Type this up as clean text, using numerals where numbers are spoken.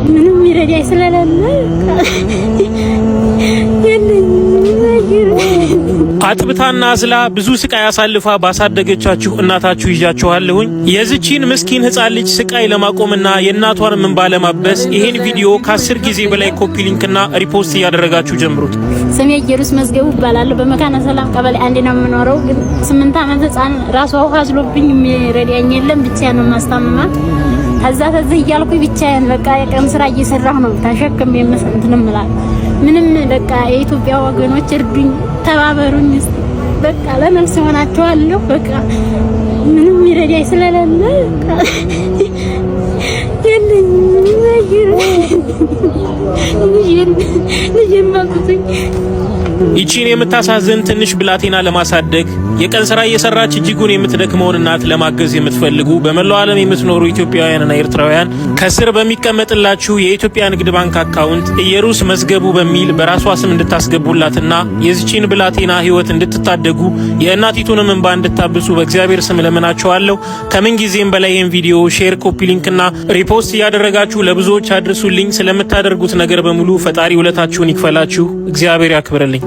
ምንም ይረዳይ ስለሌለ አጥብታና አዝላ ብዙ ስቃይ አሳልፋ ባሳደገቻችሁ እናታችሁ ይዣችኋለሁኝ። የዚችን ምስኪን ህፃን ልጅ ስቃይ ለማቆምና የእናቷን እንባ ለማበስ ይሄን ቪዲዮ ከ10 ጊዜ በላይ ኮፒ ሊንክና ሪፖስት እያደረጋችሁ ጀምሩት። ስሜ ኢየሩስ መዝገቡ እባላለሁ። በመካነ ሰላም ቀበሌ 1 ነው የምኖረው። ግን 8 ዓመት ህፃን ራሷ ውሃ አዝሎብኝ የሚረዳኝ የለም። ብቻዬን ነው ማስታመማት። ከዛ እያልኩኝ ብቻዬን በቃ የቀን ስራ እየሰራሁ ነው ተሸክም የምሰንትንም ማለት ምንም በቃ የኢትዮጵያ ወገኖች እርዱኝ፣ ተባበሩኝ። በቃ ለነፍስ ሆናችኋለሁ። በቃ ምንም ይረዳይ ስለሌለ የለኝ ይቺን የምታሳዝን ትንሽ ብላቴና ለማሳደግ የቀን ስራ እየሰራች እጅጉን የምትደክመውን እናት ለማገዝ የምትፈልጉ በመላው ዓለም የምትኖሩ ኢትዮጵያውያንና ኤርትራውያን ከስር በሚቀመጥላችሁ የኢትዮጵያ ንግድ ባንክ አካውንት ኢየሩስ መዝገቡ በሚል በራሷ ስም እንድታስገቡላትና የዚቺን ብላቴና ህይወት እንድትታደጉ የእናቲቱንም እንባ እንድታብሱ በእግዚአብሔር ስም ለምናችኋለሁ። ከምን ጊዜም በላይ ይህን ቪዲዮ ሼር፣ ኮፒ ሊንክና ሪፖስት እያደረጋችሁ ለብዙዎች አድርሱልኝ። ስለምታደርጉት ነገር በሙሉ ፈጣሪ ውለታችሁን ይክፈላችሁ። እግዚአብሔር ያክብርልኝ።